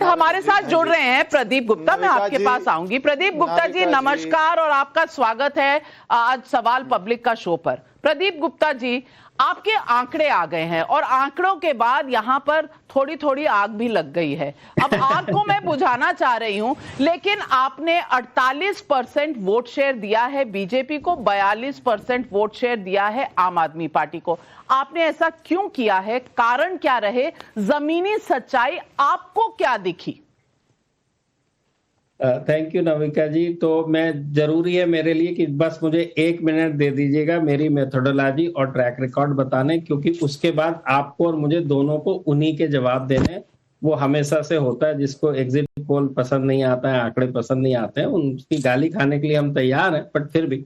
हमारे साथ जुड़ रहे हैं प्रदीप गुप्ता। मैं आपके पास आऊंगी। प्रदीप गुप्ता जी नमस्कार और आपका स्वागत है आज सवाल पब्लिक का शो पर। प्रदीप गुप्ता जी, आपके आंकड़े आ गए हैं और आंकड़ों के बाद यहाँ पर थोड़ी थोड़ी आग भी लग गई है। अब आग को मैं बुझाना चाह रही हूँ, लेकिन आपने 48% वोट शेयर दिया है बीजेपी को, 42% वोट शेयर दिया है आम आदमी पार्टी को। आपने ऐसा क्यों किया है? कारण क्या रहे? जमीनी सच्चाई आपको क्या दिखी? थैंक यू नविका जी। तो मैं जरूरी है मेरे लिए कि बस मुझे 1 मिनट दे दीजिएगा मेरी मेथोडोलॉजी और ट्रैक रिकॉर्ड बताने, क्योंकि उसके बाद आपको और मुझे दोनों को उन्हीं के जवाब देने। वो हमेशा से होता है, जिसको एग्जिट पोल पसंद नहीं आता है, आंकड़े पसंद नहीं आते हैं, उनकी गाली खाने के लिए हम तैयार हैं, बट फिर भी।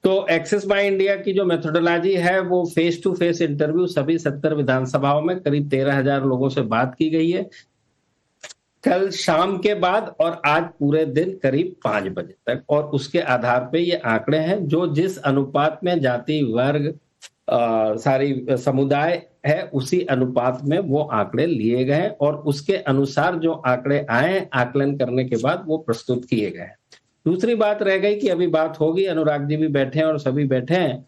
तो एक्सिस माई इंडिया की जो मेथोडोलॉजी है वो फेस टू फेस इंटरव्यू सभी 70 विधानसभाओं में करीब 13,000 लोगों से बात की गई है, कल शाम के बाद और आज पूरे दिन करीब 5 बजे तक। और उसके आधार पे ये आंकड़े हैं, जो जिस अनुपात में जाति वर्ग सारी समुदाय है उसी अनुपात में वो आंकड़े लिए गए हैं और उसके अनुसार जो आंकड़े आए आकलन करने के बाद वो प्रस्तुत किए गए हैं। दूसरी बात रह गई कि अभी बात होगी, अनुराग जी भी बैठे हैं और सभी बैठे हैं,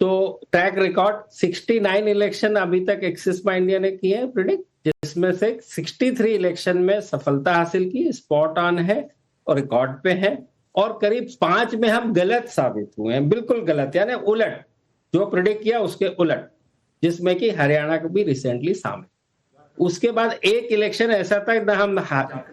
तो ट्रैक रिकॉर्ड 69 इलेक्शन अभी तक एक्सिस माई इंडिया ने किए हैं प्रिडिक्ट, जिसमें से 63 इलेक्शन में सफलता हासिल की, स्पॉट ऑन है और रिकॉर्ड पे है, और करीब 5 में हम गलत साबित हुए हैं, बिल्कुल गलत, यानी उलट, जो प्रिडिक्ट किया उसके उलट, जिसमें कि हरियाणा को भी रिसेंटली शामिल। उसके बाद एक इलेक्शन ऐसा था ना हम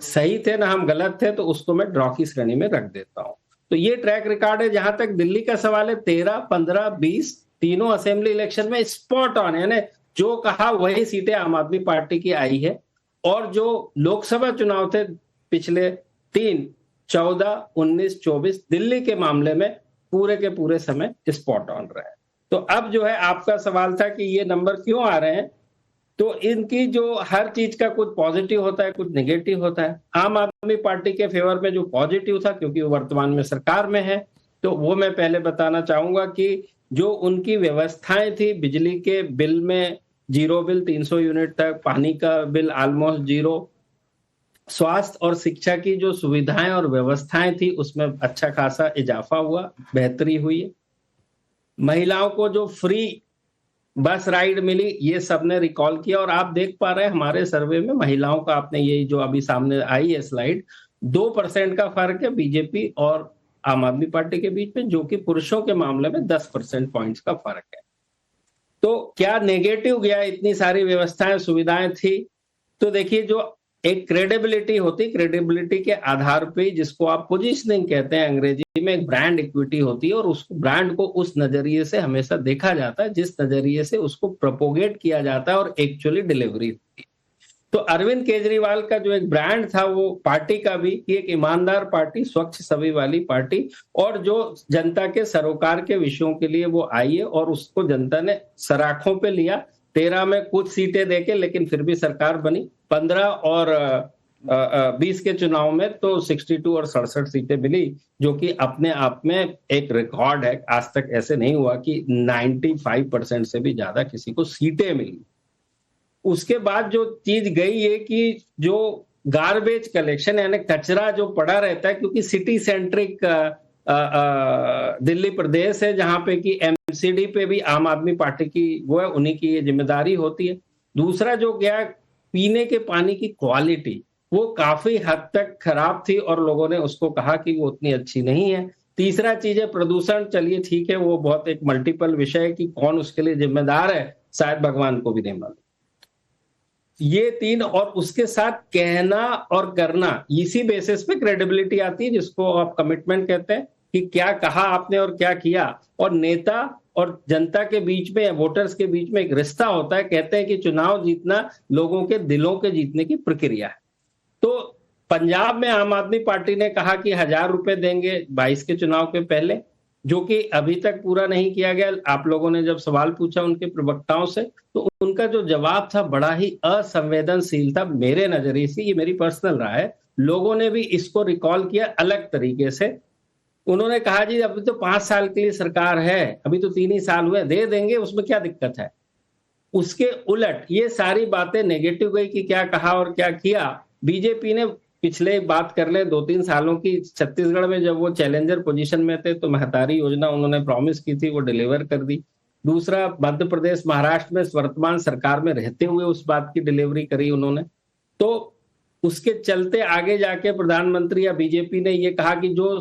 सही थे ना हम गलत थे, तो उसको मैं ड्रॉ की श्रेणी में रख देता हूं। तो ये ट्रैक रिकॉर्ड है। जहां तक दिल्ली का सवाल है, 13, 15, 20 तीनों असेंबली इलेक्शन में स्पॉट ऑन, यानी जो कहा वही सीटें आम आदमी पार्टी की आई है। और जो लोकसभा चुनाव थे पिछले 3, 14, 19, 24 दिल्ली के मामले में पूरे के पूरे समय स्पॉट ऑन रहे। तो अब जो है आपका सवाल था कि ये नंबर क्यों आ रहे हैं, तो इनकी जो हर चीज का कुछ पॉजिटिव होता है, कुछ नेगेटिव होता है। आम आदमी पार्टी के फेवर में जो पॉजिटिव था, क्योंकि वो वर्तमान में सरकार में है, तो वो मैं पहले बताना चाहूंगा कि जो उनकी व्यवस्थाएं थी, बिजली के बिल में 0 बिल 300 यूनिट तक, पानी का बिल ऑलमोस्ट 0, स्वास्थ्य और शिक्षा की जो सुविधाएं और व्यवस्थाएं थी उसमें अच्छा खासा इजाफा हुआ, बेहतरी हुई। महिलाओं को जो फ्री बस राइड मिली, ये सबने रिकॉल किया। और आप देख पा रहे हैं हमारे सर्वे में महिलाओं का, आपने ये जो अभी सामने आई है स्लाइड, 2% का फर्क है बीजेपी और आम आदमी पार्टी के बीच में, जो कि पुरुषों के मामले में 10% पॉइंट्स का फर्क है। तो क्या नेगेटिव गया? इतनी सारी व्यवस्थाएं सुविधाएं थी, तो देखिए जो एक क्रेडिबिलिटी होती, क्रेडिबिलिटी के आधार पे, जिसको आप पोजीशनिंग कहते हैं अंग्रेजी में, एक ब्रांड इक्विटी होती है, और उस ब्रांड को उस नजरिए से हमेशा देखा जाता है जिस नजरिए से उसको प्रोपोगेट किया जाता है और एक्चुअली डिलीवरी होती है। तो अरविंद केजरीवाल का जो एक ब्रांड था, वो पार्टी का भी, कि एक ईमानदार पार्टी, स्वच्छ छवि वाली पार्टी, और जो जनता के सरोकार के विषयों के लिए वो आई है और उसको जनता ने सराखों पे लिया। 13 में कुछ सीटें देके लेकिन फिर भी सरकार बनी। 15 और 20 के चुनाव में तो 62 और 67 सीटें मिली, जो कि अपने आप में एक रिकॉर्ड है। आज तक ऐसे नहीं हुआ कि 95% से भी ज्यादा किसी को सीटें मिली। उसके बाद जो चीज गई है कि जो गार्बेज कलेक्शन, यानी कचरा जो पड़ा रहता है, क्योंकि सिटी सेंट्रिक दिल्ली प्रदेश है, जहां पे कि एमसीडी पे भी आम आदमी पार्टी की वो है, उन्हीं की ये जिम्मेदारी होती है। दूसरा जो गया, पीने के पानी की क्वालिटी वो काफी हद तक खराब थी और लोगों ने उसको कहा कि वो उतनी अच्छी नहीं है। तीसरा चीज है प्रदूषण। चलिए ठीक है, वो बहुत एक मल्टीपल विषय है कि कौन उसके लिए जिम्मेदार है, शायद भगवान को भी नहीं मालूम। ये 3, और उसके साथ कहना और करना, इसी बेसिस पे क्रेडिबिलिटी आती है, जिसको आप कमिटमेंट कहते हैं, कि क्या कहा आपने और क्या किया। और नेता और जनता के बीच में, वोटर्स के बीच में एक रिश्ता होता है। कहते हैं कि चुनाव जीतना लोगों के दिलों के जीतने की प्रक्रिया है। तो पंजाब में आम आदमी पार्टी ने कहा कि 1000 रुपए देंगे 22 के चुनाव के पहले, जो कि अभी तक पूरा नहीं किया गया। आप लोगों ने जब सवाल पूछा उनके प्रवक्ताओं से, तो उनका जो जवाब था बड़ा ही असंवेदनशील था मेरे नजरिए से। ये मेरी पर्सनल राय है। लोगों ने भी इसको रिकॉल किया अलग तरीके से। उन्होंने कहा जी अभी तो 5 साल के लिए सरकार है, अभी तो 3 ही साल हुए, दे देंगे, उसमें क्या दिक्कत है। उसके उलट ये सारी बातें नेगेटिव गई कि क्या कहा और क्या किया। बीजेपी ने पिछले बात कर ले 2-3 सालों की, छत्तीसगढ़ में जब वो चैलेंजर पोजीशन में थे तो महतारी योजना उन्होंने प्रॉमिस की थी, वो डिलीवर कर दी। दूसरा, मध्य प्रदेश महाराष्ट्र में वर्तमान सरकार में रहते हुए उस बात की डिलीवरी करी उन्होंने। तो उसके चलते आगे जाके प्रधानमंत्री या बीजेपी ने ये कहा कि जो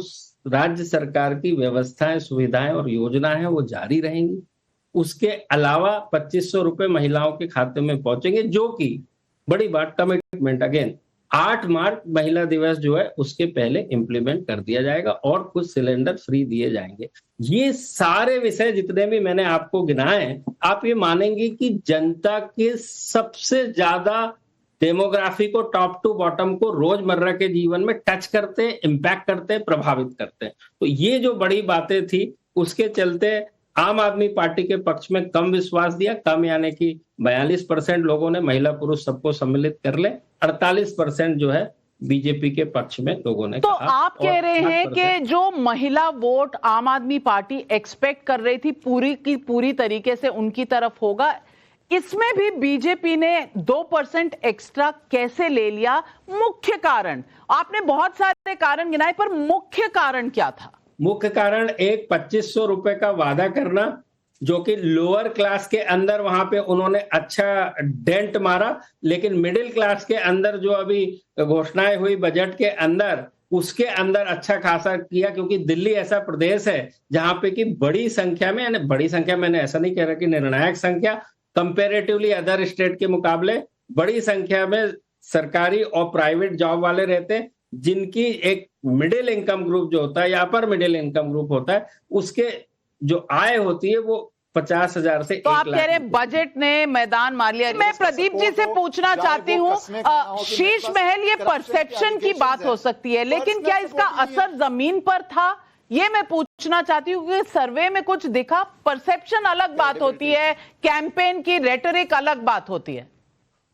राज्य सरकार की व्यवस्थाएं, सुविधाएं और योजनाएं हैं वो जारी रहेंगी। उसके अलावा 2500 रुपए महिलाओं के खाते में पहुंचेंगे, जो कि बड़ी बात, कमिटमेंट अगेन 8 मार्च महिला दिवस जो है उसके पहले इंप्लीमेंट कर दिया जाएगा और कुछ सिलेंडर फ्री दिए जाएंगे। ये सारे विषय जितने भी मैंने आपको गिनाए, आप ये मानेंगे कि जनता के सबसे ज्यादा डेमोग्राफी को, टॉप टू बॉटम को रोजमर्रा के जीवन में टच करते, इंपैक्ट करते, प्रभावित करते हैं। तो ये जो बड़ी बातें थी उसके चलते आम आदमी पार्टी के पक्ष में कम विश्वास दिया, कम यानी कि 42% लोगों ने महिला पुरुष सबको सम्मिलित कर ले, 48% जो है बीजेपी के पक्ष में लोगों ने तो कहा। आप कह रहे हैं कि जो महिला वोट आम आदमी पार्टी एक्सपेक्ट कर रही थी पूरी की पूरी तरीके से उनकी तरफ होगा, इसमें भी बीजेपी ने 2% एक्स्ट्रा कैसे ले लिया? मुख्य कारण, आपने बहुत सारे कारण गिनाए, पर मुख्य कारण क्या था? मुख्य कारण एक 2500 रुपए का वादा करना, जो कि लोअर क्लास के अंदर वहां पे उन्होंने अच्छा डेंट मारा, लेकिन मिडिल क्लास के अंदर जो अभी घोषणाएं हुई बजट के अंदर, उसके अंदर अच्छा खासा किया, क्योंकि दिल्ली ऐसा प्रदेश है जहां पे कि बड़ी संख्या में, यानी बड़ी संख्या, मैंने ऐसा नहीं कह रहा कि निर्णायक संख्या, कंपेरेटिवली अदर स्टेट के मुकाबले बड़ी संख्या में सरकारी और प्राइवेट जॉब वाले रहते हैं, जिनकी एक मिडिल इनकम ग्रुप जो होता है या अपर मिडिल इनकम ग्रुप होता है, उसके जो आय होती है वो 50,000 से 1 लाख। तो आप कह रहे हैं बजट ने मैदान मार लिया। मैं प्रदीप जी से पूछना चाहती हूँ, शीश महल ये परसेप्शन की बात हो सकती है, लेकिन क्या इसका असर जमीन पर था? ये मैं पूछना चाहती हूँ कि सर्वे में कुछ दिखा? परसेप्शन अलग बात होती है, कैंपेन की रेटोरिक अलग बात होती है।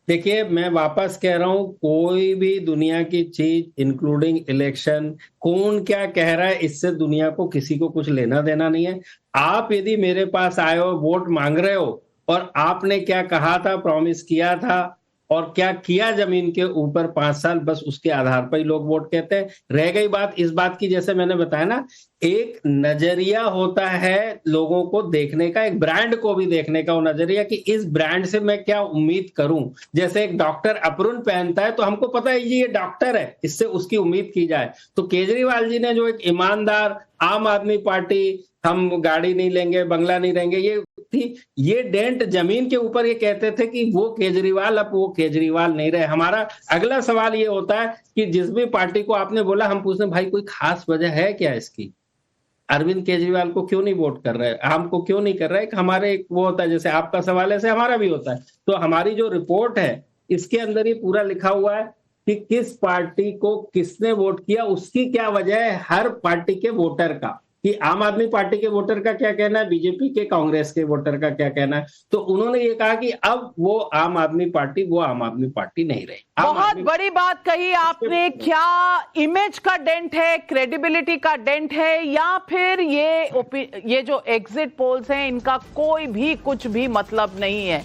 देखिए, मैं वापस कह रहा हूं, कोई भी दुनिया की चीज इंक्लूडिंग इलेक्शन, कौन क्या कह रहा है, इससे दुनिया को किसी को कुछ लेना देना नहीं है। आप यदि मेरे पास आए हो, वोट मांग रहे हो, और आपने क्या कहा था, प्रॉमिस किया था और क्या किया जमीन के ऊपर 5 साल, बस उसके आधार पर ही लोग वोट कहते हैं। रह गई बात इस बात की, जैसे मैंने बताया ना, एक नजरिया होता है लोगों को देखने का, एक ब्रांड को भी देखने का वो नजरिया कि इस ब्रांड से मैं क्या उम्मीद करूं। जैसे एक डॉक्टर अप्रून पहनता है तो हमको पता है ये डॉक्टर है, इससे उसकी उम्मीद की जाए। तो केजरीवाल जी ने जो एक ईमानदार आम आदमी पार्टी, हम गाड़ी नहीं लेंगे, बंगला नहीं लेंगे, ये थी, ये डेंट जमीन के ऊपर ये कहते थे कि वो केजरीवाल, अब वो केजरीवाल नहीं रहे। हमारा अगला सवाल ये होता है कि जिस भी पार्टी को आपने बोला, हम पूछते हैं भाई कोई खास वजह है क्या इसकी? अरविंद केजरीवाल को क्यों नहीं वोट कर रहे, हमको क्यों नहीं कर रहे? हमारे एक वो होता है, जैसे आपका सवाल है, ऐसे हमारा भी होता है। तो हमारी जो रिपोर्ट है इसके अंदर ये पूरा लिखा हुआ है कि किस पार्टी को किसने वोट किया, उसकी क्या वजह है, हर पार्टी के वोटर का, कि आम आदमी पार्टी के वोटर का क्या कहना है, बीजेपी के, कांग्रेस के वोटर का क्या कहना है। तो उन्होंने ये कहा कि अब वो आम आदमी पार्टी, वो आम आदमी पार्टी नहीं रही। बहुत बड़ी बात कही आपने। क्या इमेज का डेंट है, क्रेडिबिलिटी का डेंट है, या फिर ये जो एग्जिट पोल्स हैं इनका कोई भी कुछ भी मतलब नहीं है?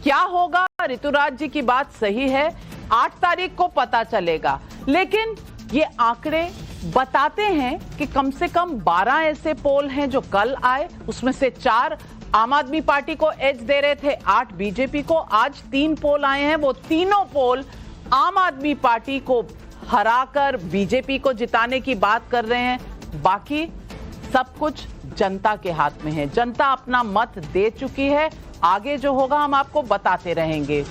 क्या होगा? ऋतुराज जी की बात सही है, 8 तारीख को पता चलेगा। लेकिन ये आंकड़े बताते हैं कि कम से कम 12 ऐसे पोल हैं जो कल आए, उसमें से 4 आम आदमी पार्टी को एज दे रहे थे, 8 बीजेपी को। आज 3 पोल आए हैं, वो तीनों पोल आम आदमी पार्टी को हराकर बीजेपी को जिताने की बात कर रहे हैं। बाकी सब कुछ जनता के हाथ में है, जनता अपना मत दे चुकी है। आगे जो होगा हम आपको बताते रहेंगे।